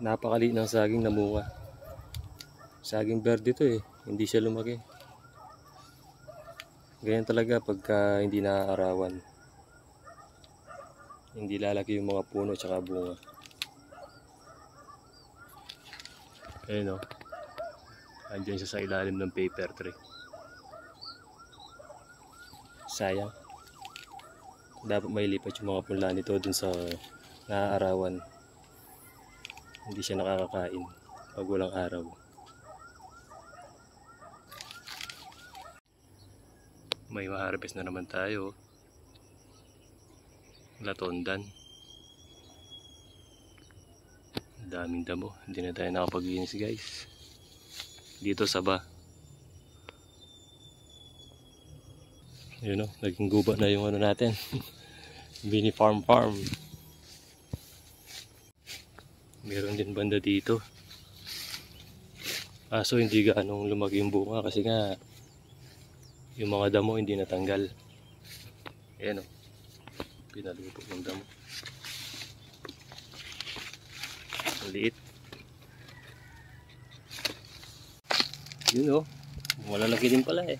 Napakaliit ng saging na bunga. Saging verde to eh, hindi siya lumaki. Ganyan talaga pagka hindi naaarawan. Hindi lalaki yung mga puno at bunga. Ayun o. Andiyan siya sa ilalim ng paper tree. Sayang. Dapat may lipat yung mga punla nito dun sa naaarawan. Hindi siya nakakakain pag walang araw. May ma-harvest na naman tayo. Latondan. Daming damo. Hindi na tayo nakapaglinis guys. Dito sa ba. Yun o, naging gubat na yung ano natin. Mini farm. Meron din banda dito. Kaso hindi gaanong lumaki yung bunga kasi nga yung mga damo hindi natanggal. Ayan o, pinalupok ng damo. Maliit. Yun o, malalaki din pala eh.